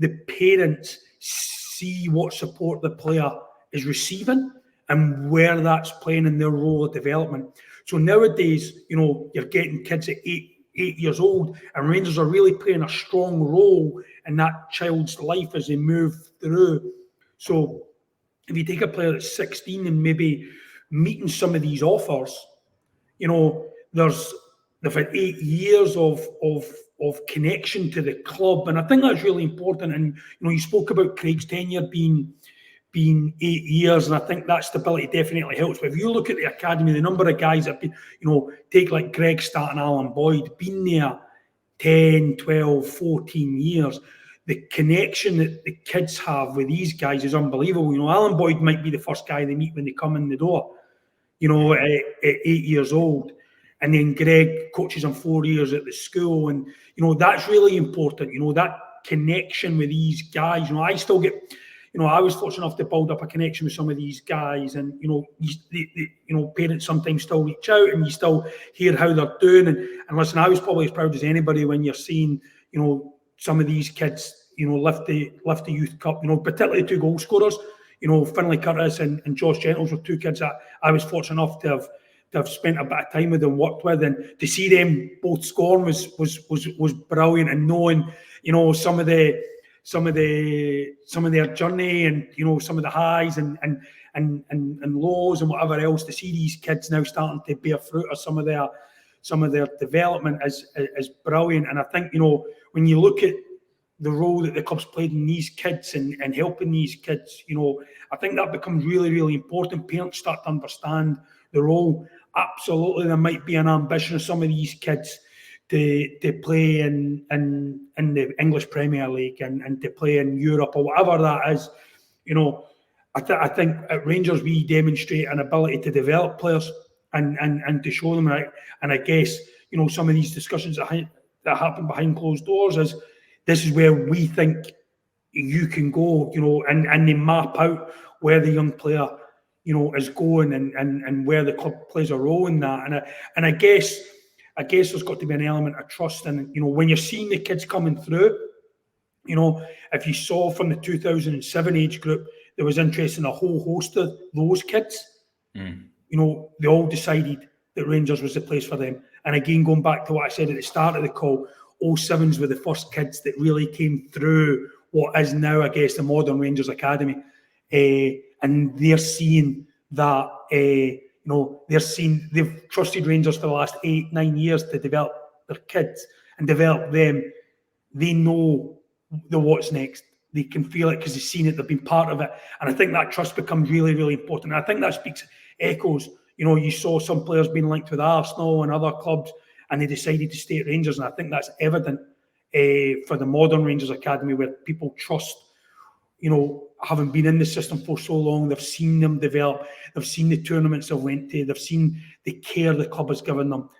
the parents see what support the player is receiving and where that's playing in their role of development. So nowadays, you know, you're getting kids at eight years old, and Rangers are really playing a strong role in that child's life as they move through. So if you take a player that's 16 and maybe meeting some of these offers, you know, they've had 8 years of connection to the club, and I think that's really important. And you know, you spoke about Craig's tenure being 8 years, and I think that stability definitely helps. But if you look at the academy, the number of guys that have been, you know, take like Greg Statt and Alan Boyd, been there 10, 12, 14 years. The connection that the kids have with these guys is unbelievable. You know, Alan Boyd might be the first guy they meet when they come in the door, you know, at 8 years old. And then Greg coaches them 4 years at the school. And, you know, that's really important, you know, that connection with these guys. You know, I still get, you know, I was fortunate enough to build up a connection with some of these guys. And, you know, you know, parents sometimes still reach out and you still hear how they're doing. And listen, I was probably as proud as anybody when you're seeing, you know, some of these kids, you know, lift the youth cup, you know, particularly two goal scorers. You know, Finlay Curtis and Josh Gentles were two kids that I was fortunate enough to have spent a bit of time with and worked with, and to see them both scoring was brilliant. And knowing, you know, some of their journey, and you know, some of the highs and lows and whatever else, to see these kids now starting to bear fruit of some of their development is brilliant. And I think, you know, when you look at the role that the club's played in these kids and helping these kids, you know, I think that becomes really, really important. Parents start to understand the role. Absolutely, there might be an ambition of some of these kids to play in the English Premier League and to play in Europe or whatever that is. You know, I think at Rangers we demonstrate an ability to develop players and to show them. Right. And I guess, you know, some of these discussions that happen behind closed doors is, this is where we think you can go, you know, and they map out where the young player, you know, is going and where the club plays a role in that. And I guess there's got to be an element of trust. And, you know, when you're seeing the kids coming through, you know, if you saw from the 2007 age group, there was interest in a whole host of those kids. You know, they all decided that Rangers was the place for them. And again, going back to what I said at the start of the call, 07s were the first kids that really came through what is now, I guess, the modern Rangers Academy. And they're seeing that, you know, they've trusted Rangers for the last 8-9 years to develop their kids and develop them. They know the what's next. They can feel it because they've seen it, they've been part of it. And I think that trust becomes really, really important. And I think that speaks echoes. You know, you saw some players being linked with Arsenal and other clubs, and they decided to stay at Rangers. And I think that's evident for the modern Rangers Academy, where people trust, you know, having been in the system for so long, they've seen them develop, they've seen the tournaments they've went to, they've seen the care the club has given them.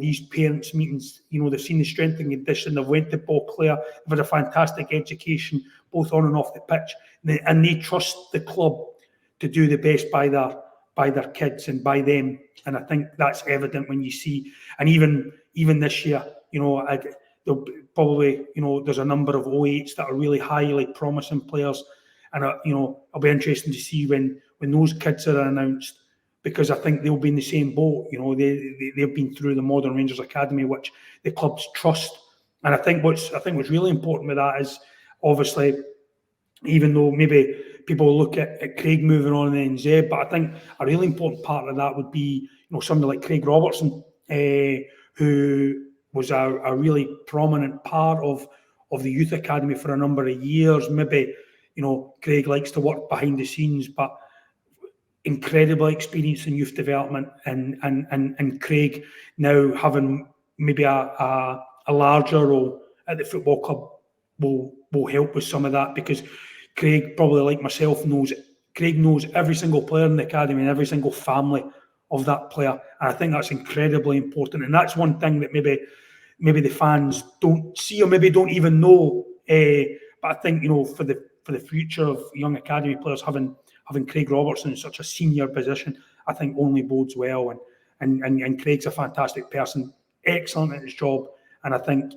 these parents' meetings, they've seen the strength and condition, they've went to Beauclair, they've had a fantastic education, both on and off the pitch, and they trust the club to do the best by their kids and by them. And I think that's evident when you see, and even this year, there'll probably, there's a number of 08s that are really highly promising players, and it'll be interesting to see when those kids are announced, because I think they'll be in the same boat. They've been through the Modern Rangers Academy, which the clubs trust. And I think what's really important with that is, obviously, even though maybe people look at Craig moving on and then Zeb, but I think a really important part of that would be, somebody like Craig Robertson, who was a really prominent part of the youth academy for a number of years. Maybe, Craig likes to work behind the scenes, but incredible experience in youth development, and Craig now having maybe a larger role at the football club will help with some of that, because Craig, probably like myself, knows every single player in the academy and every single family of that player, and I think that's incredibly important. And that's one thing that maybe the fans don't see, or maybe don't even know. But I think, for the future of young academy players, having Craig Robertson in such a senior position, I think only bodes well. And Craig's a fantastic person, excellent at his job, and I think,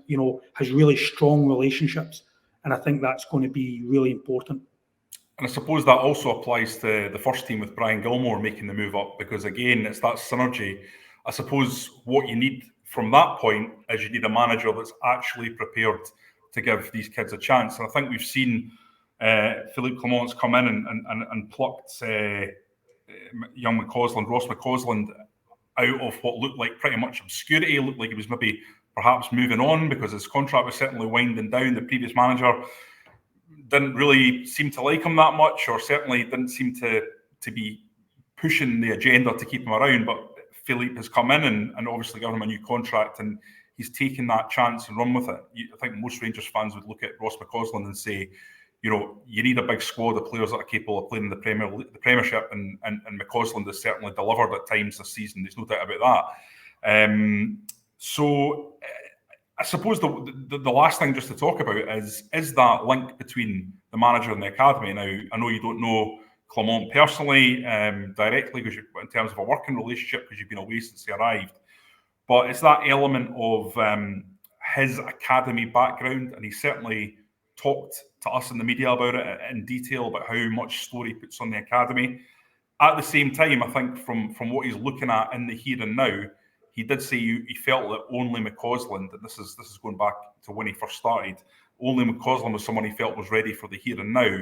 has really strong relationships. And I think that's going to be really important. And I suppose that also applies to the first team with Brian Gilmore making the move up, because again, it's that synergy. I suppose what you need from that point is you need a manager that's actually prepared to give these kids a chance. And I think we've seen Philippe Clement's come in and plucked young McCausland, Ross McCausland, out of what looked like pretty much obscurity. It looked like he was maybe perhaps moving on because his contract was certainly winding down. The previous manager didn't really seem to like him that much, or certainly didn't seem to be pushing the agenda to keep him around. But Philippe has come in and obviously given him a new contract, and he's taken that chance and run with it. I think most Rangers fans would look at Ross McCausland and say, you need a big squad of players that are capable of playing in the Premiership, and McCausland has certainly delivered at times this season. There's no doubt about that. So I suppose the last thing just to talk about is that link between the manager and the academy. Now, I know you don't know Clement personally, directly, because in terms of a working relationship, because you've been away since he arrived, but it's that element of his academy background, and he certainly talked to us in the media about it in detail, about how much store he puts on the academy. At the same time, I think from what he's looking at in the here and now, he did say he felt that only McCausland, and this is going back to when he first started, only McCausland was someone he felt was ready for the here and now.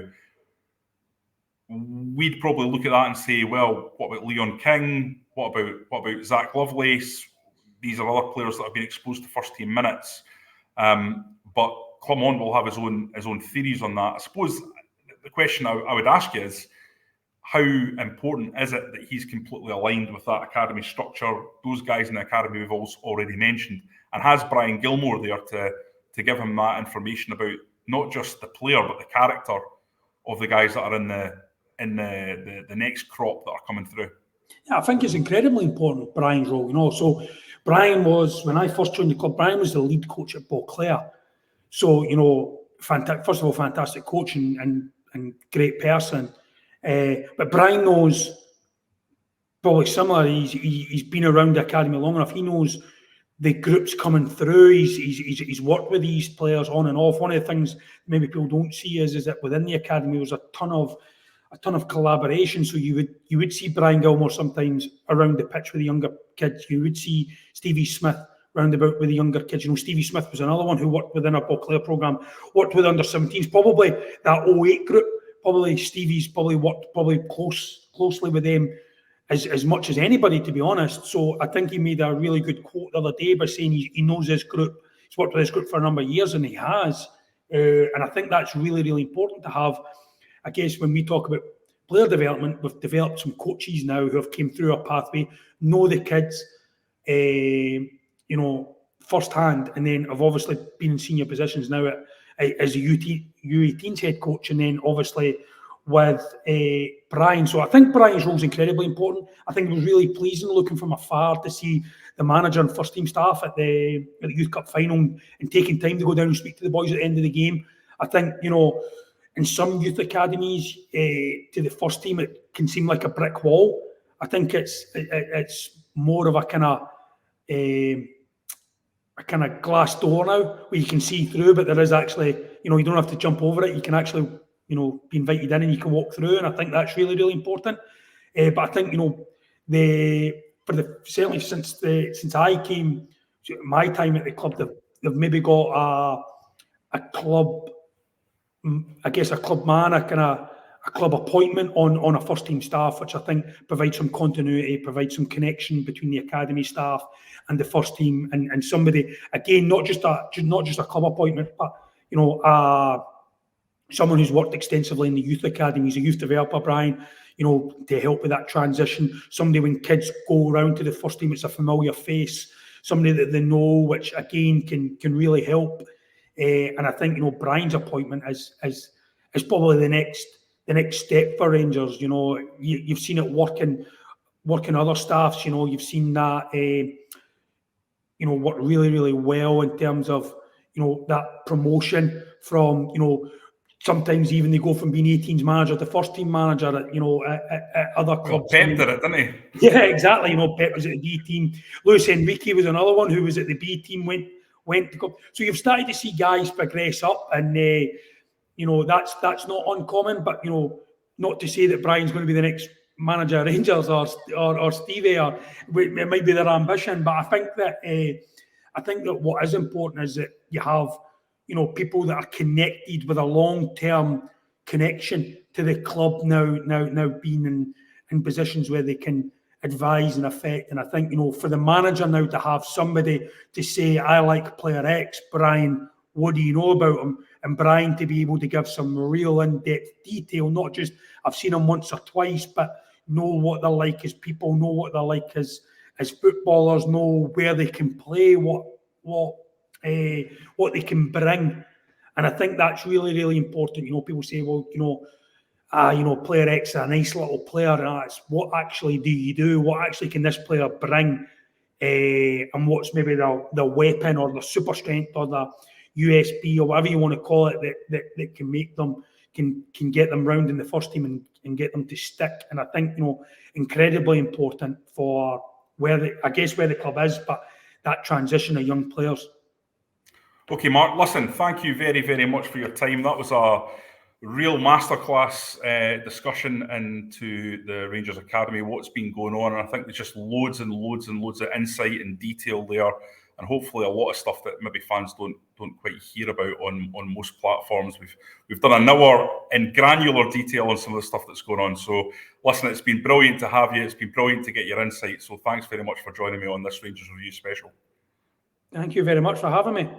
We'd probably look at that and say, well, what about Leon King? What about Zach Lovelace? These are other players that have been exposed to first team minutes. But Clement will have his own theories on that. I suppose the question I would ask you is, how important is it that he's completely aligned with that academy structure, those guys in the academy we've also already mentioned, and has Brian Gilmore there to give him that information about not just the player but the character of the guys that are in the next crop that are coming through? Yeah, I think it's incredibly important, Brian's role. So Brian was, when I first joined the club, Brian was the lead coach at Beauclair. So, first of all, fantastic coach and great person. But Brian knows, probably similar, he's been around the academy long enough. He knows the groups coming through. He's worked with these players on and off. One of the things maybe people don't see is that within the academy there's a ton of collaboration. So you would see Brian Gilmore sometimes around the pitch with the younger kids. You would see Stevie Smith roundabout with the younger kids. Stevie Smith was another one who worked within our Beauclair programme, worked with under 17s, probably that 08 group. Probably Stevie's worked closely with them as much as anybody, to be honest. So I think he made a really good quote the other day by saying he knows this group. He's worked with this group for a number of years, and he has. And I think that's really, really important to have. I guess when we talk about player development, we've developed some coaches now who have came through our pathway, know the kids, firsthand, and then have obviously been in senior positions now as a U18's head coach, and then obviously with Brian. So I think Brian's role is incredibly important. I think it was really pleasing looking from afar to see the manager and first team staff at the Youth Cup final and taking time to go down and speak to the boys at the end of the game. I think, in some youth academies, to the first team, it can seem like a brick wall. I think it's more of a kind of glass door now where you can see through, but there is actually, you don't have to jump over it. You can actually, be invited in and you can walk through, and I think that's really, really important. But I think, certainly since I came, my time at the club, they've maybe got a club, I guess a club man, a club appointment on a first team staff, which I think provides some continuity, provides some connection between the academy staff and the first team, and somebody, again, not just a club appointment, but someone who's worked extensively in the youth academy. He's a youth developer, Brian, to help with that transition. Somebody, when kids go around to the first team, it's a familiar face, somebody that they know, which again can really help. And I think Brian's appointment is probably the next step for Rangers. You've seen it working other staffs. You've seen that work really, really well in terms of that promotion from sometimes even they go from being 18s manager to first team manager at other clubs. Pep did it, didn't he? Yeah, exactly. Pep was at the B team. Luis Enrique was another one who was at the B team, went to go. So you've started to see guys progress up, and that's not uncommon. But not to say that Brian's going to be the next manager of Rangers or Stevie, or it might be their ambition. But I think that what is important is that you have people that are connected with a long-term connection to the club now being in positions where they can advise and affect. And I think, for the manager now to have somebody to say, I like player X, Brian, what do you know about him? And Brian to be able to give some real in-depth detail, not just I've seen him once or twice, but know what they're like as people, know what they're like as footballers, know where they can play, what they can bring. And I think that's really, really important. People say, well, player X is a nice little player. And it's what actually do you do? What actually can this player bring? And what's maybe the weapon or the super strength or the USB or whatever you want to call it that can make them, can get them round in the first team and get them to stick. And I think, incredibly important for where the club is, but that transition of young players. Okay, Mark, listen, thank you very, very much for your time. That was a real masterclass discussion into the Rangers Academy, what's been going on. And I think there's just loads and loads and loads of insight and detail there. And hopefully a lot of stuff that maybe fans don't quite hear about on most platforms. We've done an hour in granular detail on some of the stuff that's going on. So listen, it's been brilliant to have you. It's been brilliant to get your insight. So thanks very much for joining me on this Rangers Review special. Thank you very much for having me.